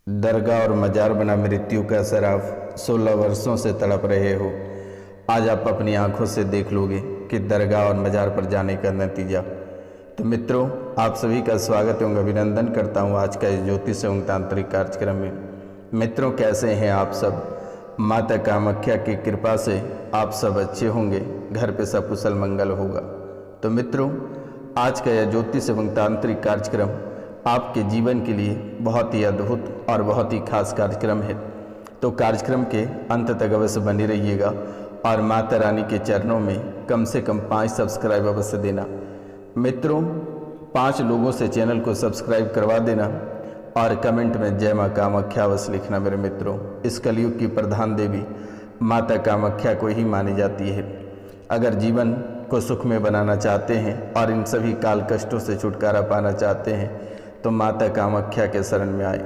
दरगाह और मजार बना मृत्यु का शराफ 16 वर्षों से तड़प रहे हो। आज आप अपनी आंखों से देख लोगे कि दरगाह और मजार पर जाने का नतीजा। तो मित्रों, आप सभी का स्वागत एवं अभिनंदन करता हूं आज का इस ज्योतिष एवं तांत्रिक कार्यक्रम में। मित्रों, कैसे हैं आप सब? माता कामाख्या की कृपा से आप सब अच्छे होंगे, घर पे सब कुशल मंगल होगा। तो मित्रों, आज का यह ज्योतिष एवं तांत्रिक कार्यक्रम आपके जीवन के लिए बहुत ही अद्भुत और बहुत ही खास कार्यक्रम है। तो कार्यक्रम के अंत तक अवश्य बने रहिएगा और माता रानी के चरणों में कम से कम 5 सब्सक्राइब अवश्य देना। मित्रों, 5 लोगों से चैनल को सब्सक्राइब करवा देना और कमेंट में जय माँ कामाख्या अवश्य लिखना। मेरे मित्रों, इस कलयुग की प्रधान देवी माता कामाख्या को ही मानी जाती है। अगर जीवन को सुख में बनाना चाहते हैं और इन सभी काल कष्टों से छुटकारा पाना चाहते हैं तो माता कामाख्या के शरण में आए।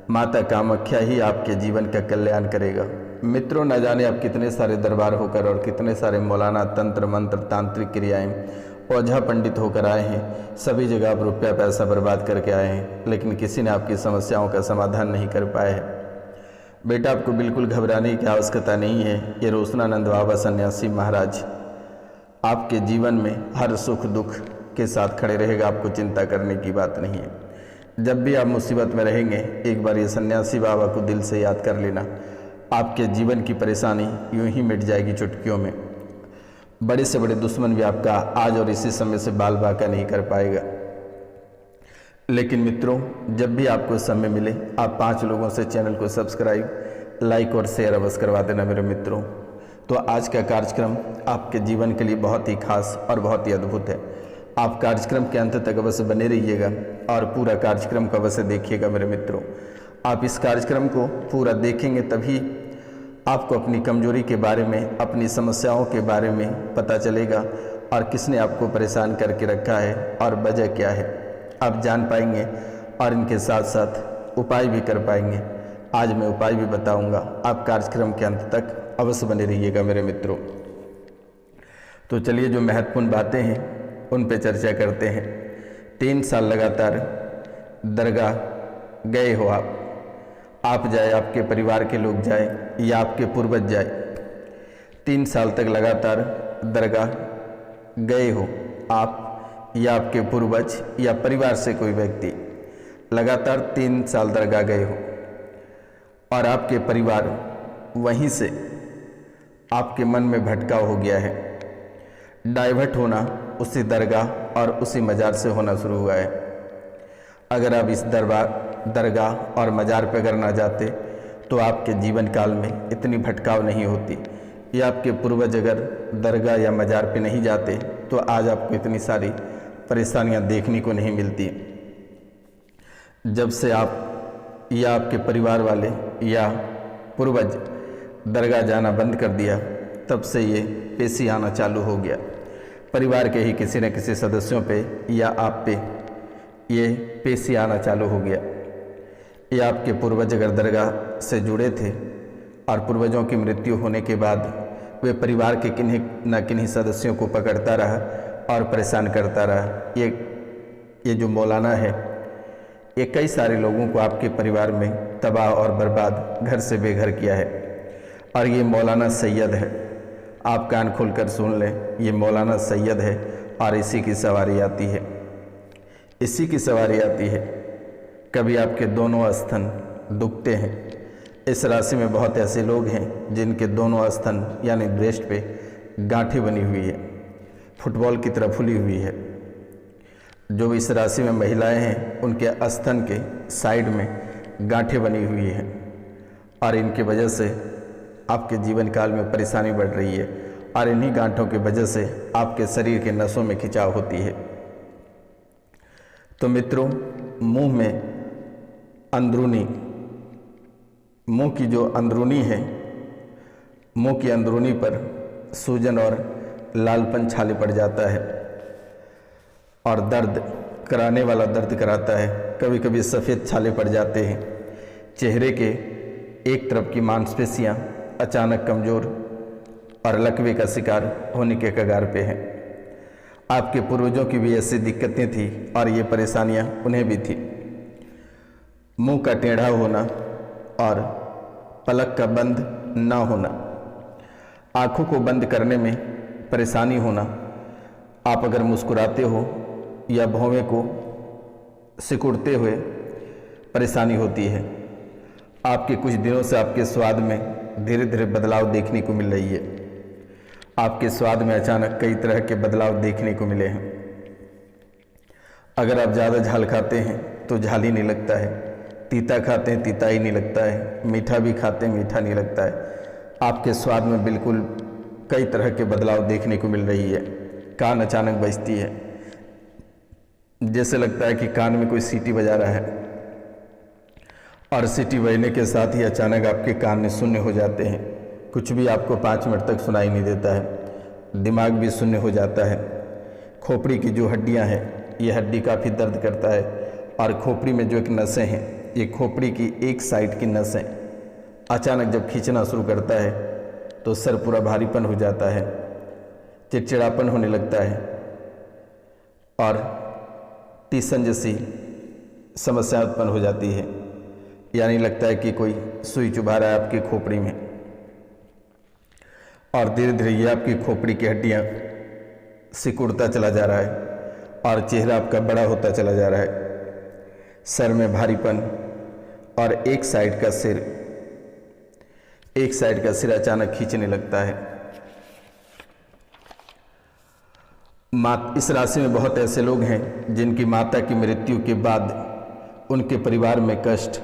माता कामाख्या ही आपके जीवन का कल्याण करेगा। मित्रों, न जाने आप कितने सारे दरबार होकर और कितने सारे मौलाना, तंत्र मंत्र, तांत्रिक क्रियाएं, ओझा पंडित होकर आए हैं। सभी जगह आप रुपया पैसा बर्बाद करके आए हैं, लेकिन किसी ने आपकी समस्याओं का समाधान नहीं कर पाया है। बेटा, आपको बिल्कुल घबराने की आवश्यकता नहीं है। ये रोशनानंद बाबा सन्यासी महाराज आपके जीवन में हर सुख दुख के साथ खड़े रहेगा। आपको चिंता करने की बात नहीं है। जब भी आप मुसीबत में रहेंगे, एक बार ये सन्यासी बाबा को दिल से याद कर लेना। आपके जीवन की परेशानी यूं ही मिट जाएगी चुटकियों में। बड़े से बड़े दुश्मन भी आपका आज और इसी समय से बाल बाका नहीं कर पाएगा। लेकिन मित्रों, जब भी आपको समय मिले, आप 5 लोगों से चैनल को सब्सक्राइब, लाइक और शेयर अवश्य करवा देना मेरे मित्रों। तो आज का कार्यक्रम आपके जीवन के लिए बहुत ही खास और बहुत ही अद्भुत है। आप कार्यक्रम के अंत तक अवश्य बने रहिएगा और पूरा कार्यक्रम को अवश्य देखिएगा मेरे मित्रों। आप इस कार्यक्रम को पूरा देखेंगे तभी आपको अपनी कमजोरी के बारे में, अपनी समस्याओं के बारे में पता चलेगा और किसने आपको परेशान करके रखा है और वजह क्या है आप जान पाएंगे और इनके साथ साथ उपाय भी कर पाएंगे। आज मैं उपाय भी बताऊंगा। आप कार्यक्रम के अंत तक अवश्य बने रहिएगा मेरे मित्रों। तो चलिए, जो महत्वपूर्ण बातें हैं उन पे चर्चा करते हैं। 3 साल लगातार दरगाह गए हो आप जाए, आपके परिवार के लोग जाए या आपके पूर्वज जाए, 3 साल तक लगातार दरगाह गए हो आप या आपके पूर्वज या परिवार से कोई व्यक्ति लगातार 3 साल दरगाह गए हो और आपके परिवार वहीं से आपके मन में भटकाव हो गया है। डाइवर्ट होना उसी दरगाह और उसी मजार से होना शुरू हुआ है। अगर आप इस दरगाह और मजार पर अगर ना जाते तो आपके जीवन काल में इतनी भटकाव नहीं होती, या आपके पूर्वज अगर दरगाह या मजार पे नहीं जाते तो आज आपको इतनी सारी परेशानियां देखने को नहीं मिलती। जब से आप या आपके परिवार वाले या पूर्वज दरगाह जाना बंद कर दिया, तब से ये पेशी आना चालू हो गया। परिवार के ही किसी न किसी सदस्यों पे या आप पे ये पेशी आना चालू हो गया। या आपके पूर्वज अगर दरगाह से जुड़े थे और पूर्वजों की मृत्यु होने के बाद वे परिवार के किन्हीं न किन्हीं सदस्यों को पकड़ता रहा और परेशान करता रहा। ये जो मौलाना है, ये कई सारे लोगों को आपके परिवार में तबाह और बर्बाद, घर से बेघर किया है। और ये मौलाना सैयद है। आप कान खोलकर सुन लें, ये मौलाना सैयद है और इसी की सवारी आती है, इसी की सवारी आती है। कभी आपके दोनों स्तन दुखते हैं। इस राशि में बहुत ऐसे लोग हैं जिनके दोनों स्तन यानी ब्रेस्ट पे गांठें बनी हुई है, फुटबॉल की तरह फुली हुई है। जो इस राशि में महिलाएं हैं, उनके स्तन के साइड में गांठें बनी हुई हैं और इनकी वजह से आपके जीवन काल में परेशानी बढ़ रही है और इन्हीं गांठों की वजह से आपके शरीर के नसों में खिंचाव होती है। तो मित्रों, मुंह में अंदरूनी, मुंह की जो अंदरूनी है, मुंह की अंदरूनी पर सूजन और लालपन छाले पड़ जाता है और दर्द कराने वाला दर्द कराता है। कभी कभी सफ़ेद छाले पड़ जाते हैं। चेहरे के एक तरफ की मांसपेशियां अचानक कमज़ोर और लकवे का शिकार होने के कगार पे हैं। आपके पूर्वजों की भी ऐसी दिक्कतें थी और ये परेशानियां उन्हें भी थी। मुंह का टेढ़ा होना और पलक का बंद ना होना, आँखों को बंद करने में परेशानी होना। आप अगर मुस्कुराते हो या भौवें को सिकुड़ते हुए परेशानी होती है। आपके कुछ दिनों से आपके स्वाद में धीरे धीरे बदलाव देखने को मिल रही है। आपके स्वाद में अचानक कई तरह के बदलाव देखने को मिले हैं। अगर आप ज़्यादा झाल खाते हैं तो झाल ही नहीं लगता है, तीता खाते हैं तीता ही नहीं लगता है, मीठा भी खाते हैं मीठा नहीं लगता है। आपके स्वाद में बिल्कुल कई तरह के बदलाव देखने को मिल रही है। कान अचानक बजती है, जैसे लगता है कि कान में कोई सीटी बजा रहा है, और सीटी बजने के साथ ही अचानक आपके कान में शून्य हो जाते हैं। कुछ भी आपको 5 मिनट तक सुनाई नहीं देता है। दिमाग भी शून्य हो जाता है। खोपड़ी की जो हड्डियां हैं, ये हड्डी काफ़ी दर्द करता है, और खोपड़ी में जो एक नसें हैं, ये खोपड़ी की एक साइड की नसें अचानक जब खींचना शुरू करता है तो सर पूरा भारीपन हो जाता है, चिड़चिड़ापन होने लगता है, और टीसन जैसी समस्या उत्पन्न हो जाती है। यानी लगता है कि कोई सुई चुभा रहा है आपकी खोपड़ी में, और धीरे धीरे ये आपकी खोपड़ी की हड्डियाँ सिकुड़ता चला जा रहा है, और चेहरा आपका बड़ा होता चला जा रहा है। सर में भारीपन, और एक साइड का सिर अचानक खींचने लगता है। इस राशि में बहुत ऐसे लोग हैं जिनकी माता की मृत्यु के बाद उनके परिवार में कष्ट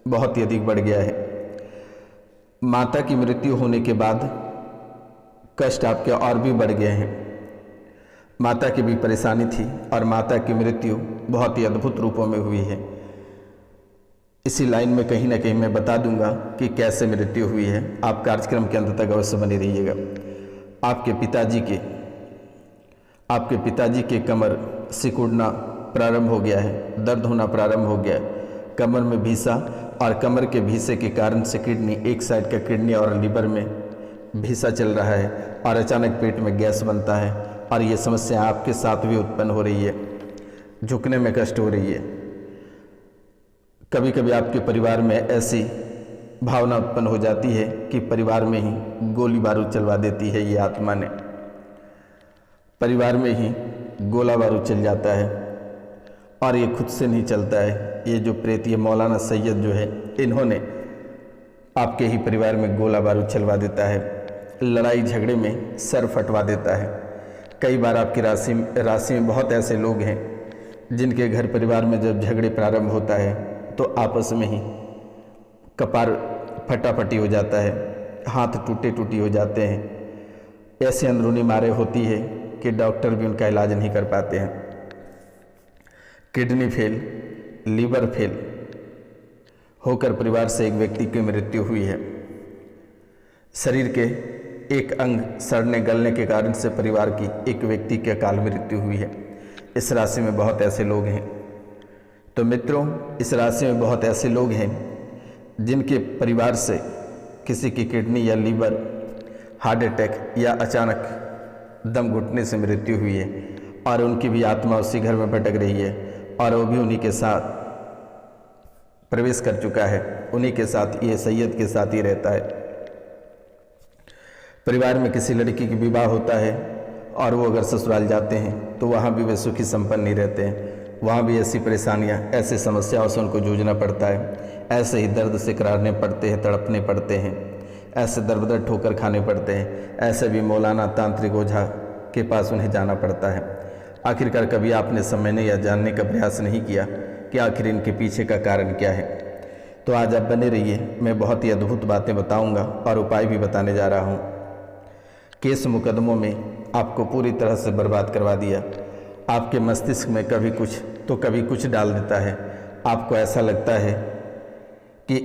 बहुत ही अधिक बढ़ गया है। माता की मृत्यु होने के बाद कष्ट आपके और भी बढ़ गए हैं। माता की भी परेशानी थी, और माता की मृत्यु बहुत ही अद्भुत रूपों में हुई है। इसी लाइन में कहीं ना कहीं मैं बता दूंगा कि कैसे मृत्यु हुई है। आप कार्यक्रम के अंत तक अवश्य बने रहिएगा। आपके पिताजी के कमर सिकुड़ना प्रारंभ हो गया है, दर्द होना प्रारंभ हो गया है, कमर में भीसा, और कमर के भीसे के कारण से किडनी, एक साइड का किडनी और लीवर में भीसा चल रहा है, और अचानक पेट में गैस बनता है, और ये समस्या आपके साथ भी उत्पन्न हो रही है। झुकने में कष्ट हो रही है। कभी कभी आपके परिवार में ऐसी भावना उत्पन्न हो जाती है कि परिवार में ही गोली बारूद चलवा देती है ये आत्मा ने। परिवार में ही गोला बारूद चल जाता है, और ये खुद से नहीं चलता है। ये जो प्रेत, ये मौलाना सैयद जो है, इन्होंने आपके ही परिवार में गोला बारूद चलवा देता है। लड़ाई झगड़े में सर फटवा देता है। कई बार आपकी राशि में बहुत ऐसे लोग हैं जिनके घर परिवार में जब झगड़े प्रारंभ होता है तो आपस में ही कपार फटाफटी हो जाता है, हाथ टूटी हो जाते हैं। ऐसे अंदरूनी मारे होती है कि डॉक्टर भी उनका इलाज नहीं कर पाते हैं। किडनी फेल, लीवर फेल होकर परिवार से एक व्यक्ति की मृत्यु हुई है। शरीर के एक अंग सड़ने गलने के कारण से परिवार की एक व्यक्ति की अकाल मृत्यु हुई है। इस राशि में बहुत ऐसे लोग हैं। तो मित्रों, इस राशि में बहुत ऐसे लोग हैं जिनके परिवार से किसी की किडनी या लीवर, हार्ट अटैक या अचानक दम घुटने से मृत्यु हुई है, और उनकी भी आत्मा उसी घर में भटक रही है, और वो भी उन्हीं के साथ प्रवेश कर चुका है। उन्हीं के साथ, ये सैयद के साथ ही रहता है। परिवार में किसी लड़की की विवाह होता है, और वो अगर ससुराल जाते हैं तो वहाँ भी वे सुखी संपन्न नहीं रहते हैं। वहाँ भी ऐसी परेशानियाँ, ऐसी समस्याओं से उनको जूझना पड़ता है। ऐसे ही दर्द से करारने पड़ते हैं, तड़पने पड़ते हैं, ऐसे दर बदर ठोकर खाने पड़ते हैं। ऐसे भी मौलाना, तांत्रिक, ओझा के पास उन्हें जाना पड़ता है। आखिरकार कभी आपने समझने या जानने का प्रयास नहीं किया कि आखिर इनके पीछे का कारण क्या है। तो आज आप बने रहिए, मैं बहुत ही अद्भुत बातें बताऊंगा और उपाय भी बताने जा रहा हूं। केस मुकदमों में आपको पूरी तरह से बर्बाद करवा दिया। आपके मस्तिष्क में कभी कुछ तो कभी कुछ डाल देता है। आपको ऐसा लगता है कि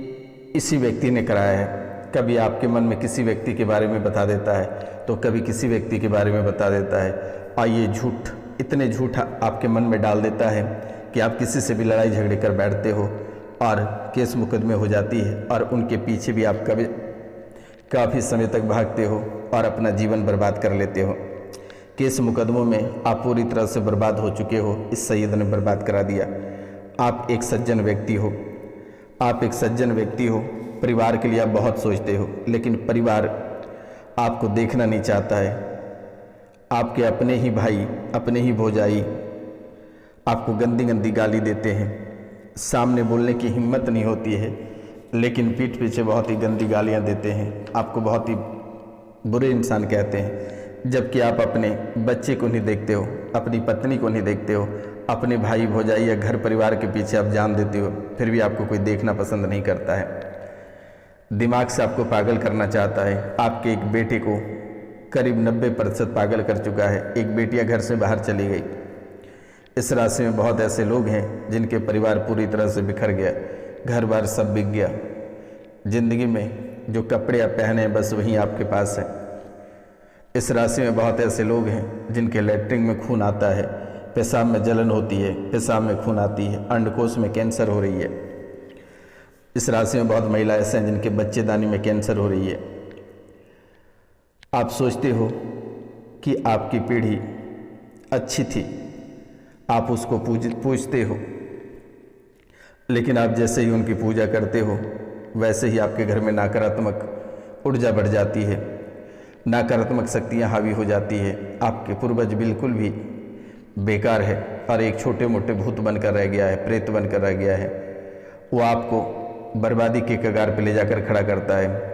इसी व्यक्ति ने कराया है। कभी आपके मन में किसी व्यक्ति के बारे में बता देता है, तो कभी किसी व्यक्ति के बारे में बता देता है, और ये झूठ, इतने झूठ आपके मन में डाल देता है कि आप किसी से भी लड़ाई झगड़े कर बैठते हो, और केस मुकदमे हो जाती है, और उनके पीछे भी आप कभी काफ़ी समय तक भागते हो और अपना जीवन बर्बाद कर लेते हो। केस मुकदमों में आप पूरी तरह से बर्बाद हो चुके हो। इस सैयद ने बर्बाद करा दिया। आप एक सज्जन व्यक्ति हो, आप एक सज्जन व्यक्ति हो, परिवार के लिए आप बहुत सोचते हो, लेकिन परिवार आपको देखना नहीं चाहता है। आपके अपने ही भाई, अपने ही भौजाई आपको गंदी गंदी गाली देते हैं, सामने बोलने की हिम्मत नहीं होती है, लेकिन पीठ पीछे बहुत ही गंदी गालियां देते हैं, आपको बहुत ही बुरे इंसान कहते हैं। जबकि आप अपने बच्चे को नहीं देखते हो, अपनी पत्नी को नहीं देखते हो, अपने भाई भौजाई या घर परिवार के पीछे आप जान देते हो, फिर भी आपको कोई देखना पसंद नहीं करता है। दिमाग से आपको पागल करना चाहता है। आपके एक बेटे को करीब 90% पागल कर चुका है। एक बेटियां घर से बाहर चली गई। इस राशि में बहुत ऐसे लोग हैं जिनके परिवार पूरी तरह से बिखर गया, घर बार सब बिक गया। जिंदगी में जो कपड़े आप पहने बस वही आपके पास है। इस राशि में बहुत ऐसे लोग हैं जिनके लैट्रिन में खून आता है, पेशाब में जलन होती है, पेशाब में खून आती है, अंडकोश में कैंसर हो रही है। इस राशि में बहुत महिला ऐसे हैं जिनके बच्चेदानी में कैंसर हो रही है। आप सोचते हो कि आपकी पीढ़ी अच्छी थी, आप उसको पूजते हो, लेकिन आप जैसे ही उनकी पूजा करते हो वैसे ही आपके घर में नकारात्मक ऊर्जा बढ़ जाती है, नकारात्मक शक्तियाँ हावी हो जाती है। आपके पूर्वज बिल्कुल भी बेकार है और एक छोटे मोटे भूत बनकर रह गया है, प्रेत बनकर रह गया है। वो आपको बर्बादी के कगार पर ले जाकर खड़ा करता है।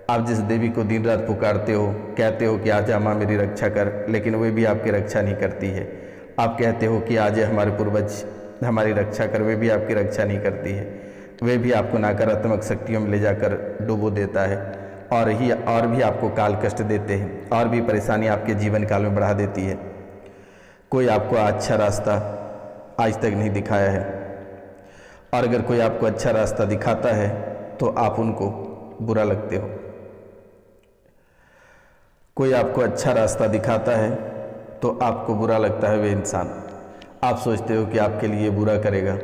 आप जिस देवी को दिन रात पुकारते हो, कहते हो कि आजा माँ मेरी रक्षा कर, लेकिन वे भी आपकी रक्षा नहीं करती है। आप कहते हो कि आज हमारे पूर्वज हमारी रक्षा कर, वे भी आपकी रक्षा नहीं करती है। वे भी आपको नकारात्मक शक्तियों में ले जाकर डुबो देता है और भी आपको काल कष्ट देते हैं, और भी परेशानी आपके जीवन काल में बढ़ा देती है। कोई आपको अच्छा रास्ता आज तक नहीं दिखाया है, और अगर कोई आपको अच्छा रास्ता दिखाता है तो आप उनको बुरा लगते हो। कोई आपको अच्छा रास्ता दिखाता है तो आपको बुरा लगता है वे इंसान। आप सोचते हो कि आपके लिए बुरा करेगा,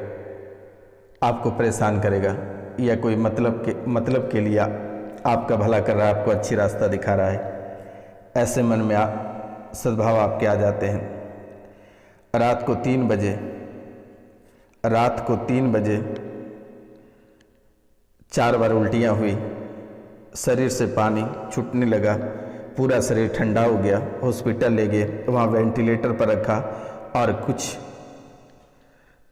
आपको परेशान करेगा, या कोई मतलब के लिए आपका भला कर रहा है, आपको अच्छी रास्ता दिखा रहा है। ऐसे मन में सद्भाव आपके आ जाते हैं। रात को 3 बजे 4 बार उल्टियाँ हुई, शरीर से पानी छूटने लगा, पूरा शरीर ठंडा हो गया। हॉस्पिटल ले गए, वहाँ वेंटिलेटर पर रखा, और कुछ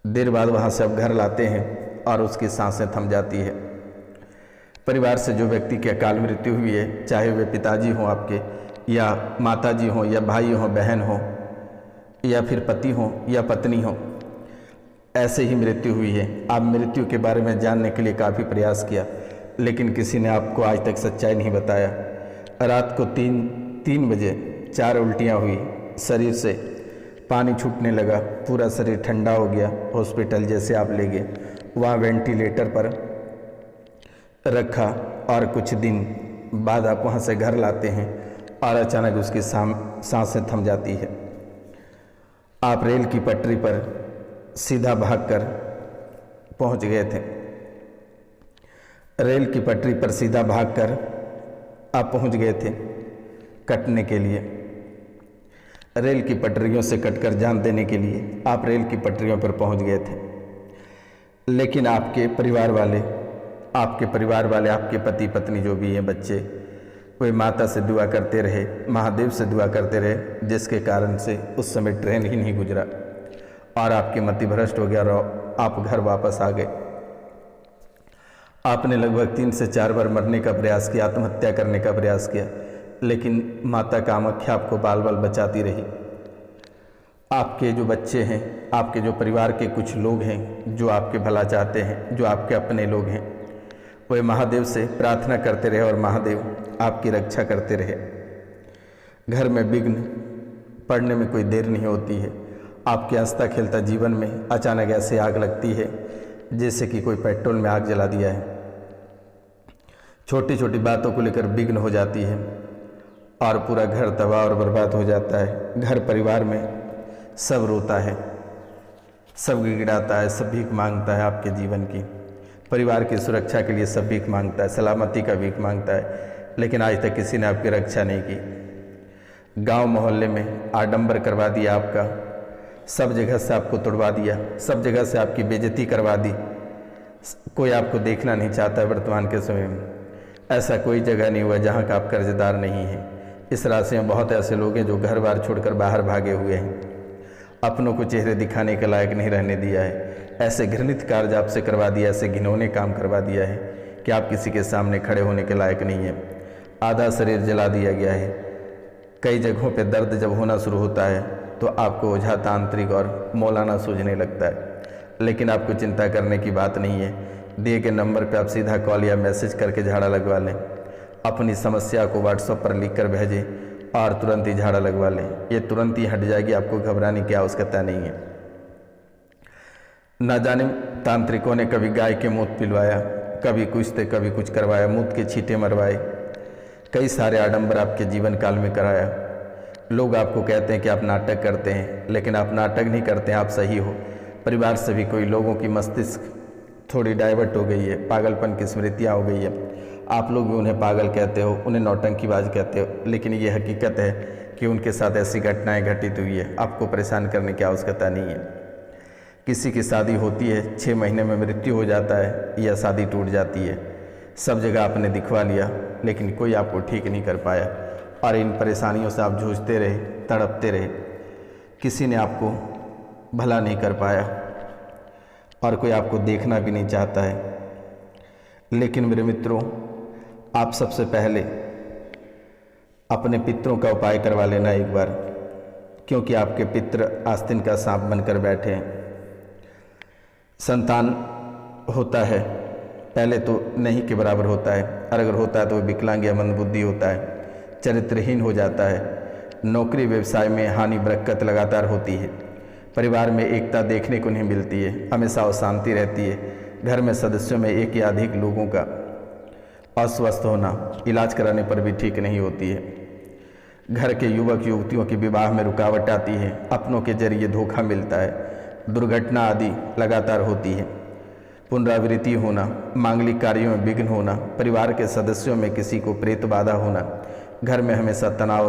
देर बाद वहाँ से अब घर लाते हैं और उसकी सांसें थम जाती है। परिवार से जो व्यक्ति की अकाल मृत्यु हुई है, चाहे वे पिताजी हों आपके, या माताजी हों, या भाई हों, बहन हों, या फिर पति हों या पत्नी हों, ऐसे ही मृत्यु हुई है। आप मृत्यु के बारे में जानने के लिए काफ़ी प्रयास किया, लेकिन किसी ने आपको आज तक सच्चाई नहीं बताया। रात को 3 बजे 4 उल्टियाँ हुई, शरीर से पानी छूटने लगा, पूरा शरीर ठंडा हो गया। हॉस्पिटल जैसे आप ले गए, वहाँ वेंटिलेटर पर रखा, और कुछ दिन बाद आप वहाँ से घर लाते हैं और अचानक उसकी सांसें थम जाती है। आप रेल की पटरी पर सीधा भागकर पहुँच गए थे। रेल की पटरी पर सीधा भागकर आप पहुँच गए थे कटने के लिए। रेल की पटरियों से कटकर जान देने के लिए आप रेल की पटरियों पर पहुंच गए थे, लेकिन आपके परिवार वाले, आपके पति पत्नी जो भी हैं, बच्चे, वे माता से दुआ करते रहे, महादेव से दुआ करते रहे, जिसके कारण से उस समय ट्रेन ही नहीं गुजरा और आपकी मति भ्रष्ट हो गया और आप घर वापस आ गए। आपने लगभग 3 से 4 बार मरने का प्रयास किया, आत्महत्या करने का प्रयास किया, लेकिन माता कामाख्या आपको बाल बाल बचाती रही। आपके जो बच्चे हैं, आपके जो परिवार के कुछ लोग हैं जो आपके भला चाहते हैं, जो आपके अपने लोग हैं, वे महादेव से प्रार्थना करते रहे और महादेव आपकी रक्षा करते रहे। घर में विघ्न पड़ने में कोई देर नहीं होती है। आपके हंसता खेलता जीवन में अचानक ऐसे आग लगती है जैसे कि कोई पेट्रोल में आग जला दिया है। छोटी छोटी बातों को लेकर विघ्न हो जाती है और पूरा घर तबाह और बर्बाद हो जाता है। घर परिवार में सब रोता है, सब गिड़गिड़ाता है, सब भीख मांगता है आपके जीवन की। परिवार की सुरक्षा के लिए सब भीख मांगता है, सलामती का भीख मांगता है, लेकिन आज तक किसी ने आपकी रक्षा नहीं की। गांव मोहल्ले में आडंबर करवा दिया आपका, सब जगह से आपको तुड़वा दिया, सब जगह से आपकी बेइज्जती करवा दी। कोई आपको देखना नहीं चाहता है वर्तमान के समय में। ऐसा कोई जगह नहीं हुआ जहाँ का आप कर्जदार नहीं है। इस राशि में बहुत ऐसे लोग हैं जो घर बार छोड़कर बाहर भागे हुए हैं, अपनों को चेहरे दिखाने के लायक नहीं रहने दिया है। ऐसे घृणित कार्य आपसे करवा दिया, ऐसे घिनौने काम करवा दिया है कि आप किसी के सामने खड़े होने के लायक नहीं है। आधा शरीर जला दिया गया है। कई जगहों पे दर्द जब होना शुरू होता है तो आपको ओझा, तांत्रिक और मौलाना सूझने लगता है, लेकिन आपको चिंता करने की बात नहीं है। दिए गए नंबर पे आप सीधा कॉल या मैसेज करके झाड़ा लगवा लें। अपनी समस्या को व्हाट्सएप पर लिख कर भेजें और तुरंत ही झाड़ा लगवा लें। ये तुरंत ही हट जाएगी, आपको घबराने की आवश्यकता नहीं है। न जाने तांत्रिकों ने कभी गाय के मूत पिलवाया, कभी कुछ थे, कभी कुछ करवाया, मूत के छींटे मरवाए, कई सारे आडंबर आपके जीवन काल में कराया। लोग आपको कहते हैं कि आप नाटक करते हैं, लेकिन आप नाटक नहीं करते हैं, आप सही हो। परिवार से भी कोई लोगों की मस्तिष्क थोड़ी डाइवर्ट हो गई है, पागलपन की स्मृतियाँ हो गई है। आप लोग भी उन्हें पागल कहते हो, उन्हें नौटंकीबाज कहते हो, लेकिन ये हकीकत है कि उनके साथ ऐसी घटनाएं घटित हुई है। आपको परेशान करने की आवश्यकता नहीं है। किसी की शादी होती है, 6 महीने में मृत्यु हो जाता है या शादी टूट जाती है। सब जगह आपने दिखवा लिया, लेकिन कोई आपको ठीक नहीं कर पाया और इन परेशानियों से आप जूझते रहे, तड़पते रहे। किसी ने आपको भला नहीं कर पाया और कोई आपको देखना भी नहीं चाहता है। लेकिन मेरे मित्रों, आप सबसे पहले अपने पितरों का उपाय करवा लेना एक बार, क्योंकि आपके पितर आस्तीन का सांप बनकर बैठे हैं। संतान होता है, पहले तो नहीं के बराबर होता है, और अगर होता है तो विकलांग या मंदबुद्धि होता है, चरित्रहीन हो जाता है। नौकरी व्यवसाय में हानि बरकत लगातार होती है। परिवार में एकता देखने को नहीं मिलती है, हमेशा अशांति रहती है। घर में सदस्यों में एक या अधिक लोगों का अस्वस्थ होना इलाज कराने पर भी ठीक नहीं होती है। घर के युवक युवतियों के विवाह में रुकावट आती है, अपनों के जरिए धोखा मिलता है, दुर्घटना आदि लगातार होती है। पुनरावृत्ति होना, मांगलिक कार्यों में विघ्न होना, परिवार के सदस्यों में किसी को प्रेत बाधा होना, घर में हमेशा तनाव